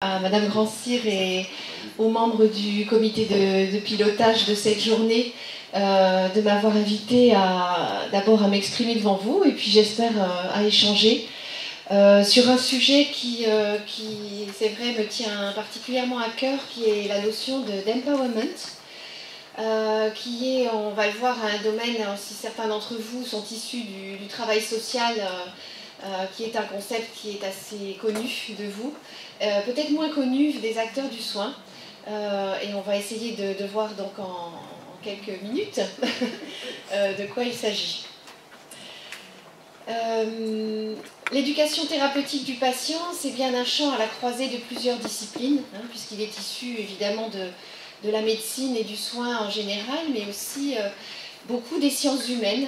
À Madame Grand-Cyr et aux membres du comité de pilotage de cette journée de m'avoir invité d'abord à m'exprimer devant vous et puis j'espère à échanger sur un sujet qui c'est vrai, me tient particulièrement à cœur, qui est la notion d'empowerment, qui est, on va le voir, un domaine, si certains d'entre vous sont issus du travail social, qui est un concept qui est assez connu de vous, peut-être moins connu des acteurs du soin, et on va essayer de voir donc en quelques minutes de quoi il s'agit. L'éducation thérapeutique du patient, c'est bien un champ à la croisée de plusieurs disciplines, puisqu'il est issu évidemment de la médecine et du soin en général, mais aussi beaucoup des sciences humaines,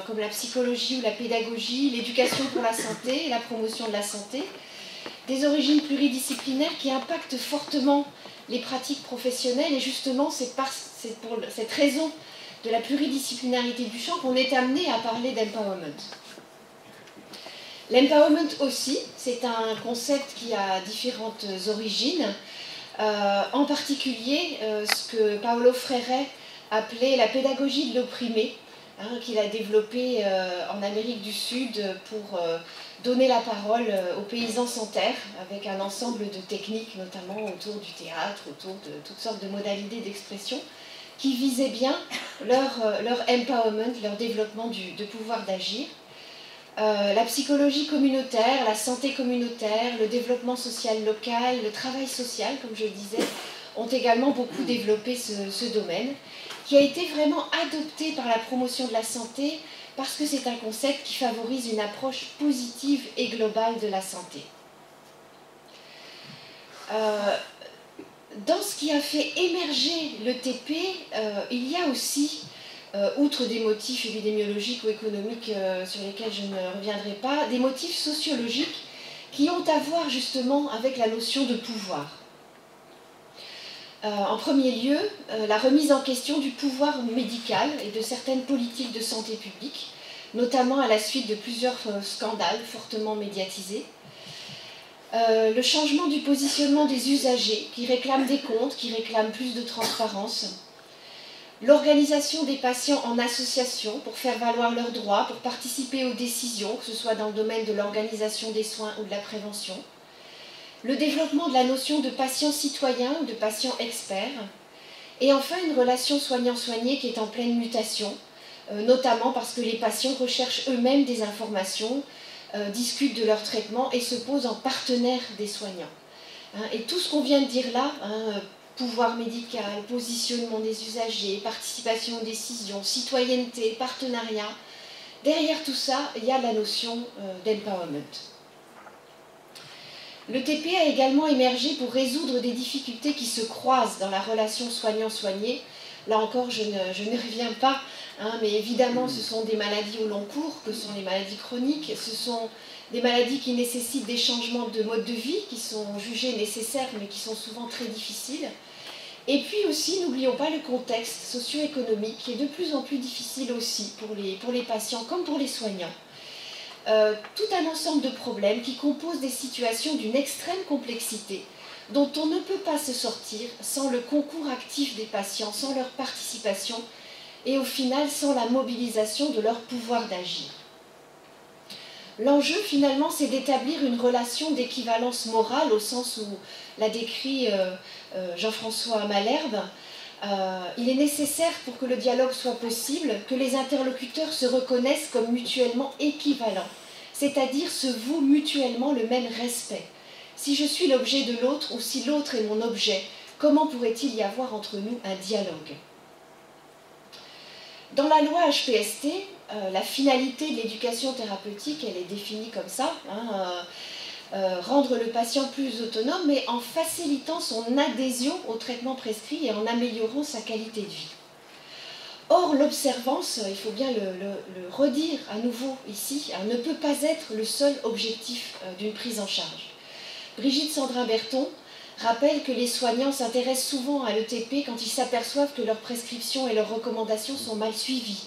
comme la psychologie ou la pédagogie, l'éducation pour la santé et la promotion de la santé, des origines pluridisciplinaires qui impactent fortement les pratiques professionnelles, et justement c'est pour cette raison de la pluridisciplinarité du champ qu'on est amené à parler d'empowerment. L'empowerment aussi, c'est un concept qui a différentes origines, en particulier ce que Paulo Freire appelait la pédagogie de l'opprimé, qu'il a développé en Amérique du Sud pour donner la parole aux paysans sans terre, avec un ensemble de techniques, notamment autour du théâtre, autour de toutes sortes de modalités d'expression, qui visaient bien leur empowerment, leur développement de pouvoir d'agir. La psychologie communautaire, la santé communautaire, le développement social local, le travail social, comme je le disais, ont également beaucoup développé ce domaine, qui a été vraiment adopté par la promotion de la santé parce que c'est un concept qui favorise une approche positive et globale de la santé. Dans ce qui a fait émerger l'ETP, il y a aussi, outre des motifs épidémiologiques ou économiques sur lesquels je ne reviendrai pas, des motifs sociologiques qui ont à voir justement avec la notion de pouvoir. En premier lieu, la remise en question du pouvoir médical et de certaines politiques de santé publique, notamment à la suite de plusieurs scandales fortement médiatisés. Le changement du positionnement des usagers qui réclament des comptes, qui réclament plus de transparence. L'organisation des patients en association pour faire valoir leurs droits, pour participer aux décisions, que ce soit dans le domaine de l'organisation des soins ou de la prévention. Le développement de la notion de patient citoyen ou de patient expert, et enfin une relation soignant-soigné qui est en pleine mutation, notamment parce que les patients recherchent eux-mêmes des informations, discutent de leur traitement et se posent en partenaire des soignants. Et tout ce qu'on vient de dire là, pouvoir médical, positionnement des usagers, participation aux décisions, citoyenneté, partenariat, derrière tout ça, il y a la notion d'empowerment. L'ETP a également émergé pour résoudre des difficultés qui se croisent dans la relation soignant-soigné. Là encore, je ne reviens pas, mais évidemment, ce sont des maladies au long cours, que sont les maladies chroniques. Ce sont des maladies qui nécessitent des changements de mode de vie, qui sont jugés nécessaires, mais qui sont souvent très difficiles. Et puis aussi, n'oublions pas le contexte socio-économique, qui est de plus en plus difficile aussi pour les patients comme pour les soignants. Tout un ensemble de problèmes qui composent des situations d'une extrême complexité, dont on ne peut pas se sortir sans le concours actif des patients, sans leur participation, et au final sans la mobilisation de leur pouvoir d'agir. L'enjeu, finalement, c'est d'établir une relation d'équivalence morale, au sens où l'a décrit Jean-François Malherbe. Il est nécessaire, pour que le dialogue soit possible, que les interlocuteurs se reconnaissent comme mutuellement équivalents, c'est-à-dire se vouent mutuellement le même respect. Si je suis l'objet de l'autre ou si l'autre est mon objet, comment pourrait-il y avoir entre nous un dialogue ? Dans la loi HPST, la finalité de l'éducation thérapeutique, elle est définie comme ça, rendre le patient plus autonome, mais en facilitant son adhésion au traitement prescrit et en améliorant sa qualité de vie. Or, l'observance, il faut bien le redire à nouveau ici, ne peut pas être le seul objectif d'une prise en charge. Brigitte Sandrin-Berton rappelle que les soignants s'intéressent souvent à l'ETP quand ils s'aperçoivent que leurs prescriptions et leurs recommandations sont mal suivies.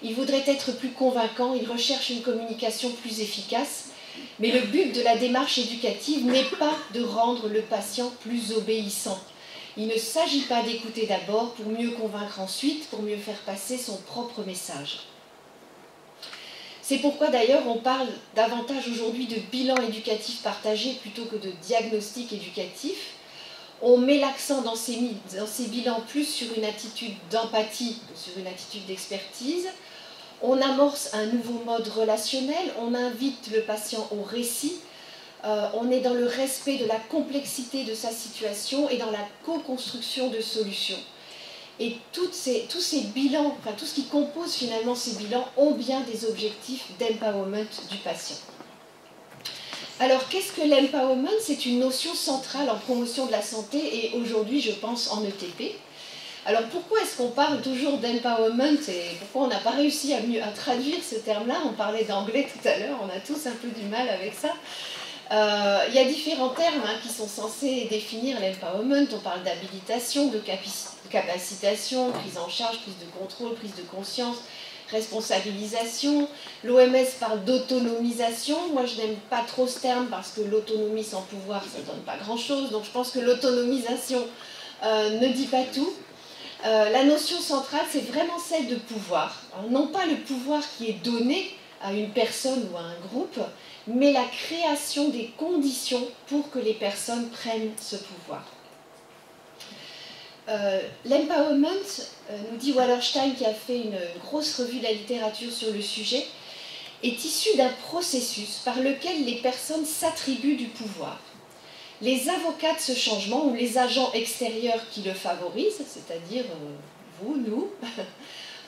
Ils voudraient être plus convaincants, ils recherchent une communication plus efficace, Mais le but de la démarche éducative n'est pas de rendre le patient plus obéissant. Il ne s'agit pas d'écouter d'abord pour mieux convaincre ensuite, pour mieux faire passer son propre message. C'est pourquoi d'ailleurs on parle davantage aujourd'hui de bilan éducatif partagé plutôt que de diagnostic éducatif. On met l'accent dans ces bilans plus sur une attitude d'empathie que sur une attitude d'expertise. On amorce un nouveau mode relationnel, on invite le patient au récit, on est dans le respect de la complexité de sa situation et dans la co-construction de solutions. Et tous ces bilans, enfin tout ce qui compose finalement ces bilans, ont bien des objectifs d'empowerment du patient. Alors qu'est-ce que l'empowerment? C'est une notion centrale en promotion de la santé et aujourd'hui je pense en ETP. Alors pourquoi est-ce qu'on parle toujours d'empowerment et pourquoi on n'a pas réussi à traduire ce terme-là? On parlait d'anglais tout à l'heure, on a tous un peu du mal avec ça. Il y a différents termes qui sont censés définir l'empowerment. On parle d'habilitation, de capacitation, prise en charge, prise de contrôle, prise de conscience, responsabilisation. L'OMS parle d'autonomisation. Moi, je n'aime pas trop ce terme parce que l'autonomie sans pouvoir, ça ne donne pas grand-chose. Donc, je pense que l'autonomisation ne dit pas tout. La notion centrale, c'est vraiment celle de pouvoir. Alors, non pas le pouvoir qui est donné à une personne ou à un groupe, mais la création des conditions pour que les personnes prennent ce pouvoir. L'empowerment, nous dit Wallerstein, qui a fait une grosse revue de la littérature sur le sujet, est issu d'un processus par lequel les personnes s'attribuent du pouvoir. Les avocats de ce changement, ou les agents extérieurs qui le favorisent, c'est-à-dire vous, nous,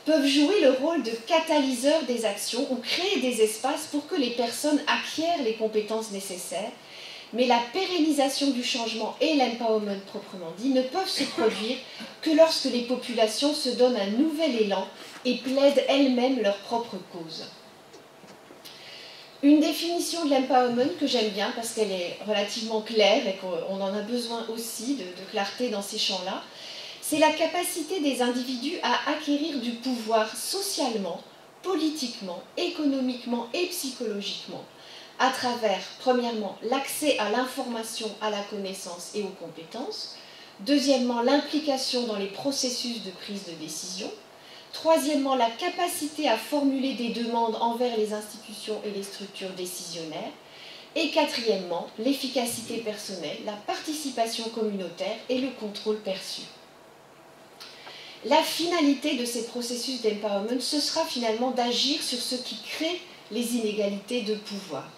peuvent jouer le rôle de catalyseur des actions ou créer des espaces pour que les personnes acquièrent les compétences nécessaires, mais la pérennisation du changement et l'empowerment proprement dit ne peuvent se produire que lorsque les populations se donnent un nouvel élan et plaident elles-mêmes leur propre cause. Une définition de l'empowerment que j'aime bien parce qu'elle est relativement claire et qu'on en a besoin aussi de clarté dans ces champs-là, c'est la capacité des individus à acquérir du pouvoir socialement, politiquement, économiquement et psychologiquement à travers, premièrement, l'accès à l'information, à la connaissance et aux compétences, deuxièmement, l'implication dans les processus de prise de décision, troisièmement, la capacité à formuler des demandes envers les institutions et les structures décisionnaires, et quatrièmement, l'efficacité personnelle, la participation communautaire et le contrôle perçu. La finalité de ces processus d'empowerment, ce sera finalement d'agir sur ce qui crée les inégalités de pouvoir.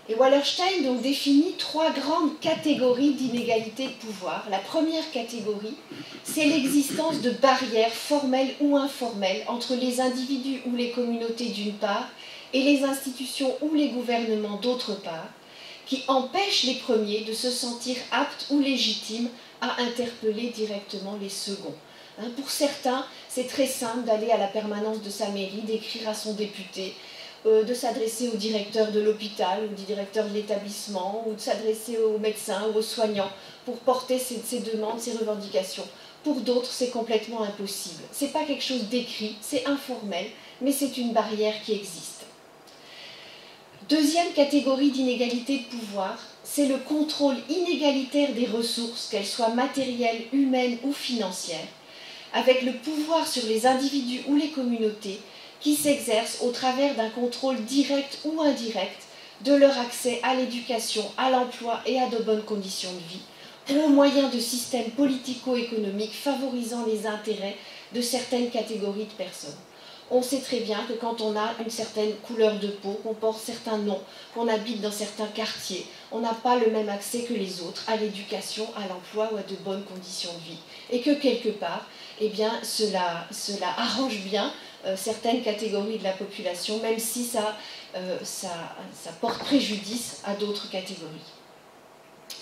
Et Wallerstein donc définit trois grandes catégories d'inégalités de pouvoir. La première catégorie, c'est l'existence de barrières formelles ou informelles entre les individus ou les communautés d'une part et les institutions ou les gouvernements d'autre part, qui empêchent les premiers de se sentir aptes ou légitimes à interpeller directement les seconds. Pour certains, c'est très simple d'aller à la permanence de sa mairie, d'écrire à son député, de s'adresser au directeur de l'hôpital ou du directeur de l'établissement ou de s'adresser aux médecins ou aux soignants pour porter ses demandes, ses revendications. Pour d'autres, c'est complètement impossible. Ce n'est pas quelque chose d'écrit, c'est informel, mais c'est une barrière qui existe. Deuxième catégorie d'inégalité de pouvoir, c'est le contrôle inégalitaire des ressources, qu'elles soient matérielles, humaines ou financières, avec le pouvoir sur les individus ou les communautés qui s'exercent au travers d'un contrôle direct ou indirect de leur accès à l'éducation, à l'emploi et à de bonnes conditions de vie, ou au moyen de systèmes politico-économiques favorisant les intérêts de certaines catégories de personnes. On sait très bien que quand on a une certaine couleur de peau, qu'on porte certains noms, qu'on habite dans certains quartiers, on n'a pas le même accès que les autres à l'éducation, à l'emploi ou à de bonnes conditions de vie. Et que quelque part, eh bien, cela arrange bien certaines catégories de la population, même si ça porte préjudice à d'autres catégories.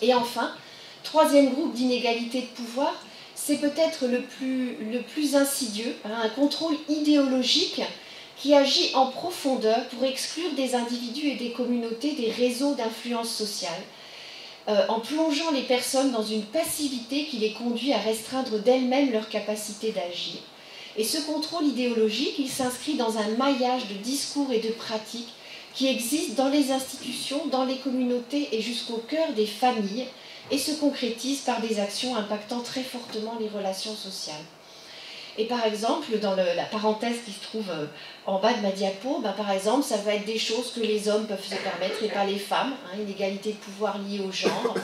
Et enfin, troisième groupe d'inégalités de pouvoir, c'est peut-être le plus insidieux, un contrôle idéologique qui agit en profondeur pour exclure des individus et des communautés des réseaux d'influence sociale, en plongeant les personnes dans une passivité qui les conduit à restreindre d'elles-mêmes leur capacité d'agir. Et ce contrôle idéologique, il s'inscrit dans un maillage de discours et de pratiques qui existent dans les institutions, dans les communautés et jusqu'au cœur des familles, et se concrétisent par des actions impactant très fortement les relations sociales. Et par exemple, dans la parenthèse qui se trouve en bas de ma diapo, par exemple, ça va être des choses que les hommes peuvent se permettre et pas les femmes, une égalité de pouvoir liée au genre,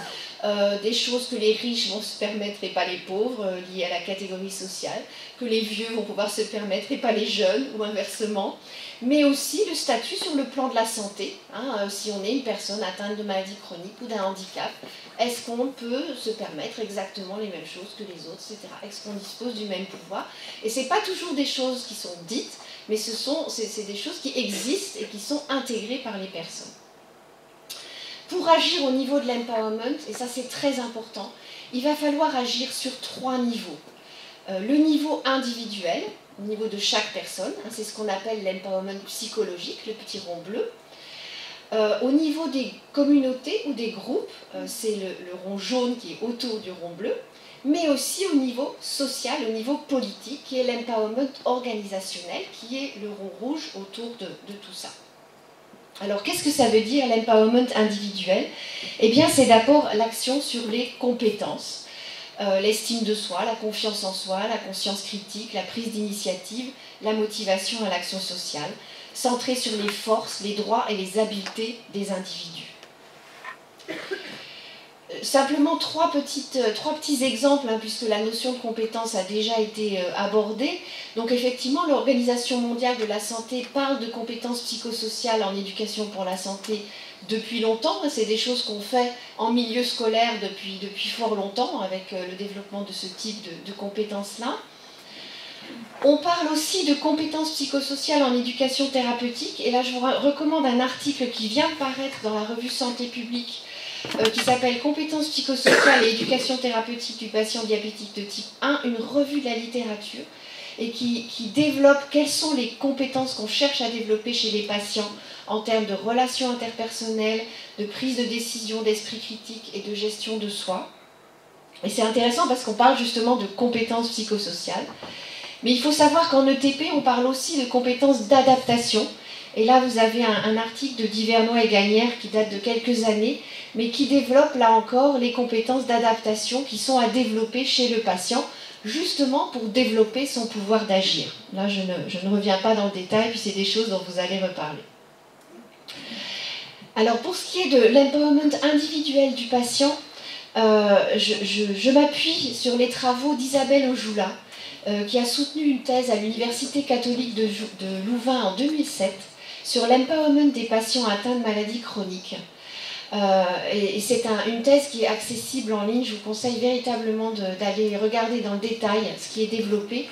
des choses que les riches vont se permettre et pas les pauvres, liées à la catégorie sociale, que les vieux vont pouvoir se permettre et pas les jeunes, ou inversement, mais aussi le statut sur le plan de la santé, si on est une personne atteinte de maladie chronique ou d'un handicap, est-ce qu'on peut se permettre exactement les mêmes choses que les autres, etc. Est-ce qu'on dispose du même pouvoir? Et ce n'est pas toujours des choses qui sont dites, mais c'est des choses qui existent et qui sont intégrées par les personnes. Pour agir au niveau de l'empowerment, et ça c'est très important, il va falloir agir sur 3 niveaux. Le niveau individuel, au niveau de chaque personne, c'est ce qu'on appelle l'empowerment psychologique, le petit rond bleu. Au niveau des communautés ou des groupes, c'est le rond jaune qui est autour du rond bleu, mais aussi au niveau social, au niveau politique, qui est l'empowerment organisationnel, qui est le rond rouge autour de tout ça. Alors, qu'est-ce que ça veut dire l'empowerment individuel? Eh bien, c'est d'abord l'action sur les compétences, l'estime de soi, la confiance en soi, la conscience critique, la prise d'initiative, la motivation à l'action sociale, centrée sur les forces, les droits et les habiletés des individus. Simplement trois petits exemples, puisque la notion de compétence a déjà été abordée. Donc effectivement, l'Organisation mondiale de la santé parle de compétences psychosociales en éducation pour la santé depuis longtemps. C'est des choses qu'on fait en milieu scolaire depuis fort longtemps, avec le développement de ce type de compétences-là. On parle aussi de compétences psychosociales en éducation thérapeutique. Et là, je vous recommande un article qui vient de paraître dans la revue Santé publique, qui s'appelle « Compétences psychosociales et éducation thérapeutique du patient diabétique de type 1 », une revue de la littérature, et qui développe quelles sont les compétences qu'on cherche à développer chez les patients en termes de relations interpersonnelles, de prise de décision, d'esprit critique et de gestion de soi. Et c'est intéressant parce qu'on parle justement de compétences psychosociales. Mais il faut savoir qu'en ETP, on parle aussi de compétences d'adaptation. Et là, vous avez un article de Divernois et Gagnère qui date de quelques années, mais qui développe, là encore, les compétences d'adaptation qui sont à développer chez le patient, justement pour développer son pouvoir d'agir. Là, je ne reviens pas dans le détail, puis c'est des choses dont vous allez reparler. Alors, pour ce qui est de l'empowerment individuel du patient, je m'appuie sur les travaux d'Isabelle Ojoula, qui a soutenu une thèse à l'Université catholique de Louvain en 2007 sur l'empowerment des patients atteints de maladies chroniques. Et c'est une thèse qui est accessible en ligne. Je vous conseille véritablement d'aller regarder dans le détail ce qui est développé,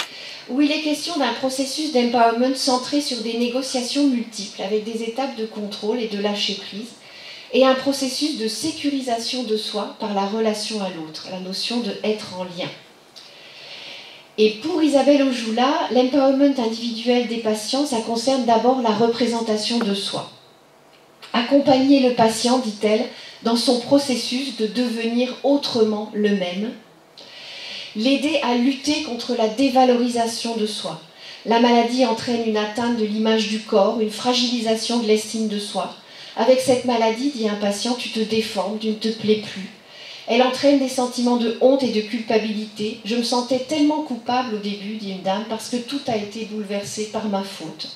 où il est question d'un processus d'empowerment centré sur des négociations multiples avec des étapes de contrôle et de lâcher prise, et un processus de sécurisation de soi par la relation à l'autre, la notion de être en lien. Et pour Isabelle Ojoula, l'empowerment individuel des patients, ça concerne d'abord la représentation de soi. Accompagner le patient, dit-elle, dans son processus de devenir autrement le même. L'aider à lutter contre la dévalorisation de soi. La maladie entraîne une atteinte de l'image du corps, une fragilisation de l'estime de soi. Avec cette maladie, dit un patient, tu te déformes, tu ne te plais plus. Elle entraîne des sentiments de honte et de culpabilité. Je me sentais tellement coupable au début, dit une dame, parce que tout a été bouleversé par ma faute.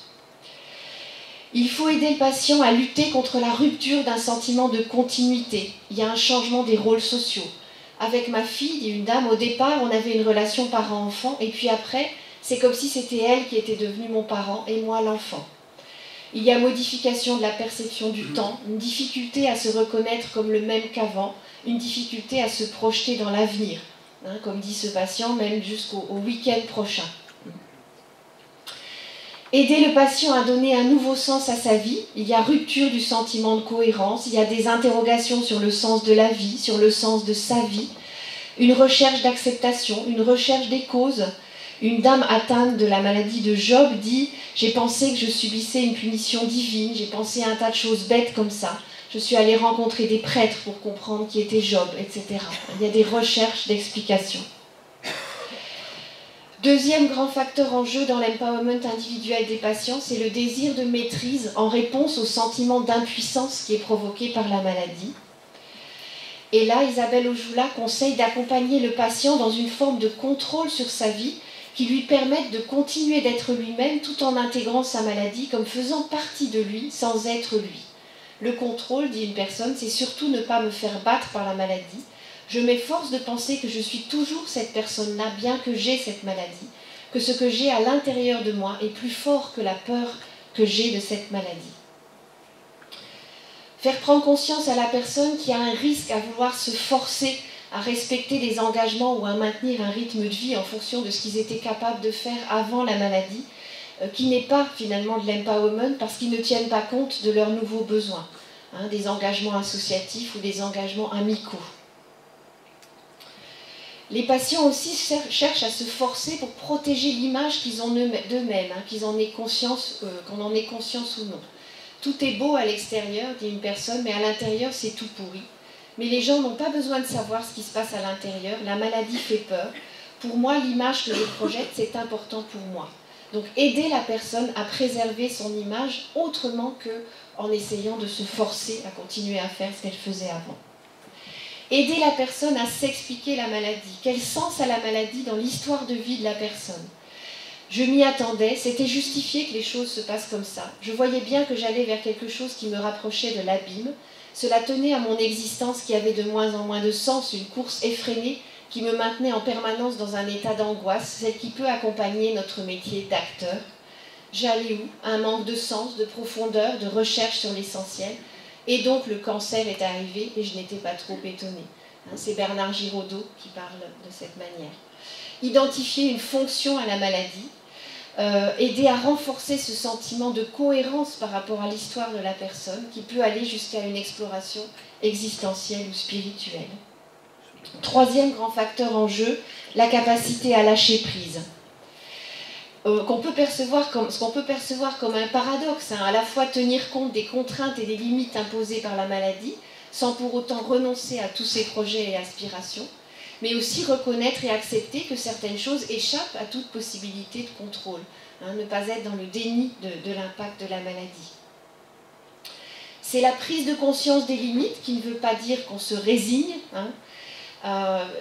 Il faut aider le patient à lutter contre la rupture d'un sentiment de continuité. Il y a un changement des rôles sociaux. Avec ma fille, dit une dame, au départ, on avait une relation parent-enfant, et puis après, c'est comme si c'était elle qui était devenue mon parent et moi l'enfant. Il y a modification de la perception du temps, une difficulté à se reconnaître comme le même qu'avant, une difficulté à se projeter dans l'avenir, comme dit ce patient, même jusqu'au week-end prochain. Aider le patient à donner un nouveau sens à sa vie, il y a rupture du sentiment de cohérence, il y a des interrogations sur le sens de la vie, sur le sens de sa vie, une recherche d'acceptation, une recherche des causes. Une dame atteinte de la maladie de Job dit « J'ai pensé que je subissais une punition divine, j'ai pensé à un tas de choses bêtes comme ça. Je suis allée rencontrer des prêtres pour comprendre qui était Job, etc. » Il y a des recherches d'explications. Deuxième grand facteur en jeu dans l'empowerment individuel des patients, c'est le désir de maîtrise en réponse au sentiment d'impuissance qui est provoqué par la maladie. Et là, Isabelle Ojoula conseille d'accompagner le patient dans une forme de contrôle sur sa vie qui lui permette de continuer d'être lui-même tout en intégrant sa maladie comme faisant partie de lui sans être lui. Le contrôle, dit une personne, c'est surtout ne pas me faire battre par la maladie. Je m'efforce de penser que je suis toujours cette personne-là, bien que j'ai cette maladie, que ce que j'ai à l'intérieur de moi est plus fort que la peur que j'ai de cette maladie. Faire prendre conscience à la personne qu'il y a un risque à vouloir se forcer à respecter des engagements ou à maintenir un rythme de vie en fonction de ce qu'ils étaient capables de faire avant la maladie, qui n'est pas finalement de l'empowerment parce qu'ils ne tiennent pas compte de leurs nouveaux besoins, des engagements associatifs ou des engagements amicaux. Les patients aussi cherchent à se forcer pour protéger l'image qu'ils ont d'eux-mêmes, qu'ils en aient conscience, qu'on en ait conscience ou non. Tout est beau à l'extérieur, dit une personne, mais à l'intérieur c'est tout pourri. Mais les gens n'ont pas besoin de savoir ce qui se passe à l'intérieur, la maladie fait peur. Pour moi, l'image que je projette, c'est important pour moi. Donc aider la personne à préserver son image autrement qu'en essayant de se forcer à continuer à faire ce qu'elle faisait avant. Aider la personne à s'expliquer la maladie. Quel sens a la maladie dans l'histoire de vie de la personne? Je m'y attendais, c'était justifié que les choses se passent comme ça. Je voyais bien que j'allais vers quelque chose qui me rapprochait de l'abîme. Cela tenait à mon existence qui avait de moins en moins de sens, une course effrénée qui me maintenait en permanence dans un état d'angoisse, celle qui peut accompagner notre métier d'acteur. J'allais où? Un manque de sens, de profondeur, de recherche sur l'essentiel. Et donc le cancer est arrivé et je n'étais pas trop étonnée. C'est Bernard Giraudot qui parle de cette manière. Identifier une fonction à la maladie, aider à renforcer ce sentiment de cohérence par rapport à l'histoire de la personne qui peut aller jusqu'à une exploration existentielle ou spirituelle. Troisième grand facteur en jeu, la capacité à lâcher prise. Ce qu'on peut percevoir comme un paradoxe, à la fois tenir compte des contraintes et des limites imposées par la maladie, sans pour autant renoncer à tous ses projets et aspirations, mais aussi reconnaître et accepter que certaines choses échappent à toute possibilité de contrôle, ne pas être dans le déni de l'impact de la maladie. C'est la prise de conscience des limites qui ne veut pas dire qu'on se résigne,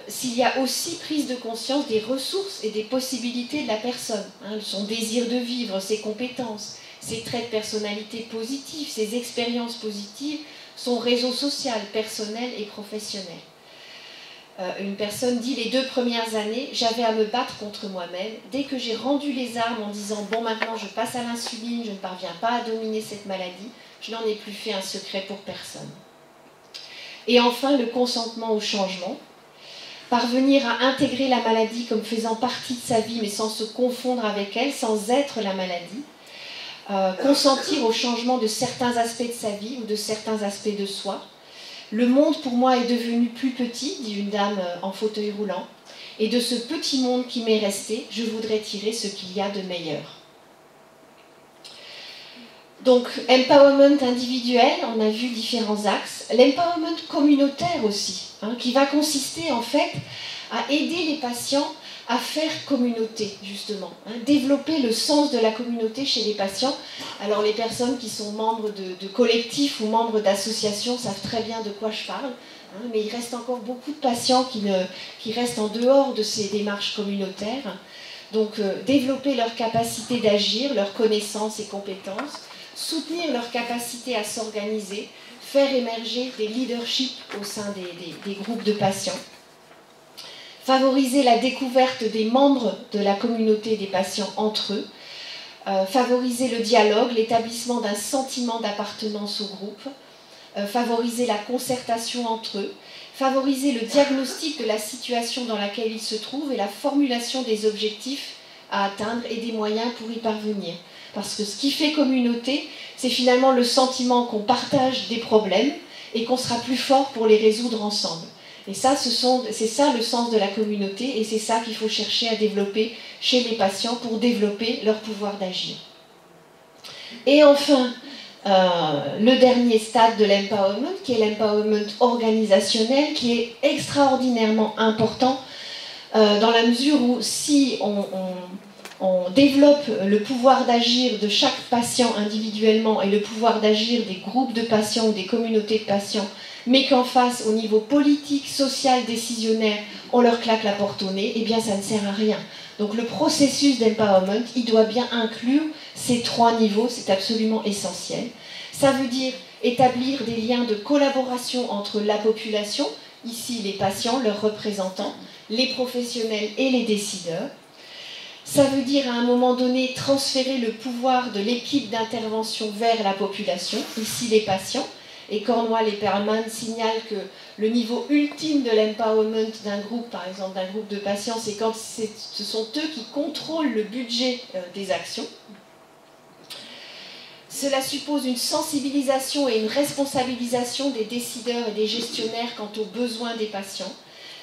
s'il y a aussi prise de conscience des ressources et des possibilités de la personne, son désir de vivre, ses compétences, ses traits de personnalité positifs, ses expériences positives, son réseau social, personnel et professionnel. Une personne dit, les 2 premières années, j'avais à me battre contre moi-même. Dès que j'ai rendu les armes en disant, bon maintenant je passe à l'insuline, je ne parviens pas à dominer cette maladie, je n'en ai plus fait un secret pour personne. Et enfin, le consentement au changement. Parvenir à intégrer la maladie comme faisant partie de sa vie, mais sans se confondre avec elle, sans être la maladie. Consentir au changement de certains aspects de sa vie ou de certains aspects de soi. Le monde pour moi est devenu plus petit, dit une dame en fauteuil roulant, et de ce petit monde qui m'est resté, je voudrais tirer ce qu'il y a de meilleur. Donc, empowerment individuel, on a vu différents axes. L'empowerment communautaire aussi, qui va consister en fait à aider les patients à faire communauté, justement. Développer le sens de la communauté chez les patients. Alors les personnes qui sont membres de collectifs ou membres d'associations savent très bien de quoi je parle, mais il reste encore beaucoup de patients qui restent en dehors de ces démarches communautaires. Donc développer leur capacité d'agir, leurs connaissances et compétences, soutenir leur capacité à s'organiser, faire émerger des leaderships au sein des groupes de patients, favoriser la découverte des membres de la communauté des patients entre eux, favoriser le dialogue, l'établissement d'un sentiment d'appartenance au groupe, favoriser la concertation entre eux, favoriser le diagnostic de la situation dans laquelle ils se trouvent et la formulation des objectifs à atteindre et des moyens pour y parvenir. Parce que ce qui fait communauté, c'est finalement le sentiment qu'on partage des problèmes et qu'on sera plus fort pour les résoudre ensemble. Et ça, c'est ça le sens de la communauté et c'est ça qu'il faut chercher à développer chez les patients pour développer leur pouvoir d'agir. Et enfin, le dernier stade de l'empowerment, qui est l'empowerment organisationnel, qui est extraordinairement important dans la mesure où si on développe le pouvoir d'agir de chaque patient individuellement et le pouvoir d'agir des groupes de patients ou des communautés de patients, mais qu'en face, au niveau politique, social, décisionnaire, on leur claque la porte au nez, eh bien ça ne sert à rien. Donc le processus d'empowerment, il doit bien inclure ces 3 niveaux, c'est absolument essentiel. Ça veut dire établir des liens de collaboration entre la population, ici les patients, leurs représentants, les professionnels et les décideurs. Ça veut dire à un moment donné transférer le pouvoir de l'équipe d'intervention vers la population, ici les patients. Et Cornwall et Perlman signalent que le niveau ultime de l'empowerment d'un groupe, par exemple d'un groupe de patients, c'est quand ce sont eux qui contrôlent le budget des actions. Cela suppose une sensibilisation et une responsabilisation des décideurs et des gestionnaires quant aux besoins des patients.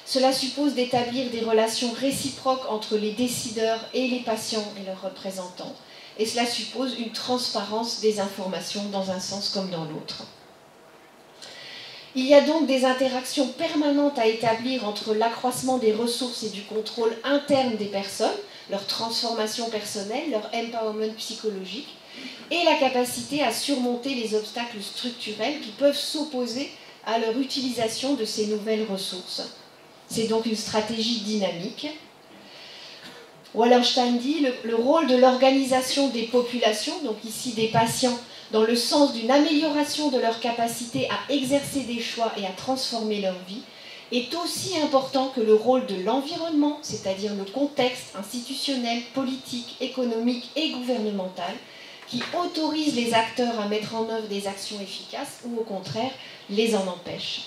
Cela suppose d'établir des relations réciproques entre les décideurs et les patients et leurs représentants. Et cela suppose une transparence des informations dans un sens comme dans l'autre. Il y a donc des interactions permanentes à établir entre l'accroissement des ressources et du contrôle interne des personnes, leur transformation personnelle, leur empowerment psychologique, et la capacité à surmonter les obstacles structurels qui peuvent s'opposer à leur utilisation de ces nouvelles ressources. C'est donc une stratégie dynamique. Wallerstein dit le rôle de l'organisation des populations, donc ici des patients, dans le sens d'une amélioration de leur capacité à exercer des choix et à transformer leur vie, est aussi important que le rôle de l'environnement, c'est-à-dire le contexte institutionnel, politique, économique et gouvernemental, qui autorise les acteurs à mettre en œuvre des actions efficaces ou au contraire les en empêche.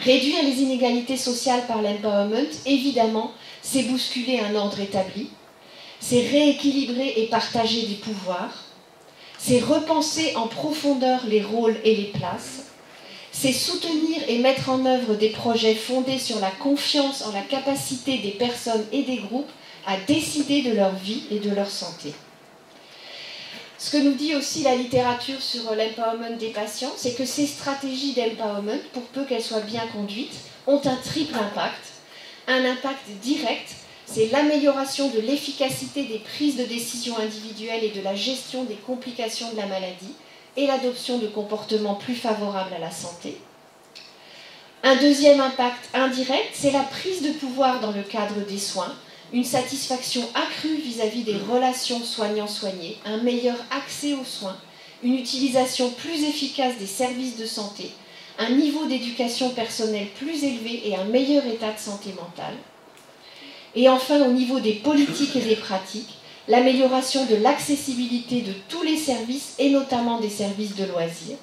Réduire les inégalités sociales par l'empowerment, évidemment, c'est bousculer un ordre établi, c'est rééquilibrer et partager des pouvoirs, c'est repenser en profondeur les rôles et les places, c'est soutenir et mettre en œuvre des projets fondés sur la confiance en la capacité des personnes et des groupes à décider de leur vie et de leur santé. Ce que nous dit aussi la littérature sur l'empowerment des patients, c'est que ces stratégies d'empowerment, pour peu qu'elles soient bien conduites, ont un triple impact. Un impact direct, c'est l'amélioration de l'efficacité des prises de décision individuelles et de la gestion des complications de la maladie et l'adoption de comportements plus favorables à la santé. Un deuxième impact indirect, c'est la prise de pouvoir dans le cadre des soins, une satisfaction accrue vis-à-vis des relations soignants-soignés, un meilleur accès aux soins, une utilisation plus efficace des services de santé, un niveau d'éducation personnelle plus élevé et un meilleur état de santé mentale. Et enfin, au niveau des politiques et des pratiques, l'amélioration de l'accessibilité de tous les services et notamment des services de loisirs,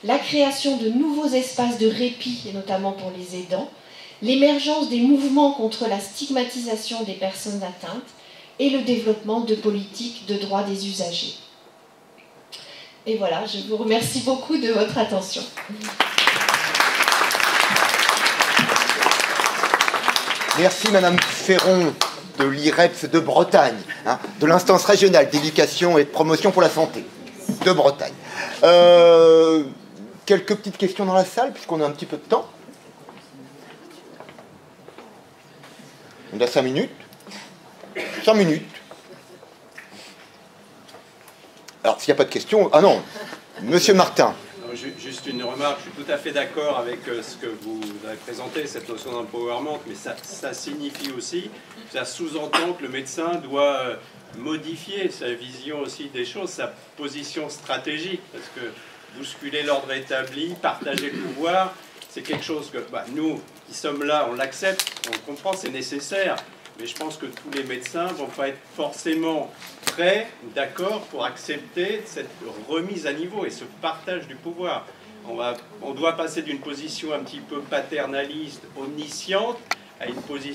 la création de nouveaux espaces de répit et notamment pour les aidants, l'émergence des mouvements contre la stigmatisation des personnes atteintes et le développement de politiques de droit des usagers. Et voilà, je vous remercie beaucoup de votre attention. Merci Madame Ferron de l'IREPS de Bretagne, de l'instance régionale d'éducation et de promotion pour la santé de Bretagne. Quelques petites questions dans la salle, puisqu'on a un petit peu de temps. On a 5 minutes. 5 minutes. Alors, s'il n'y a pas de questions... Ah non, Monsieur Martin. Juste une remarque, je suis tout à fait d'accord avec ce que vous avez présenté, cette notion d'empowerment, mais ça signifie aussi, ça sous-entend que le médecin doit modifier sa vision aussi des choses, sa position stratégique, parce que bousculer l'ordre établi, partager le pouvoir, c'est quelque chose que nous qui sommes là, on l'accepte, on le comprend, c'est nécessaire. Mais je pense que tous les médecins ne vont pas être forcément prêts, d'accord, pour accepter cette remise à niveau et ce partage du pouvoir. On doit passer d'une position un petit peu paternaliste, omnisciente, à une position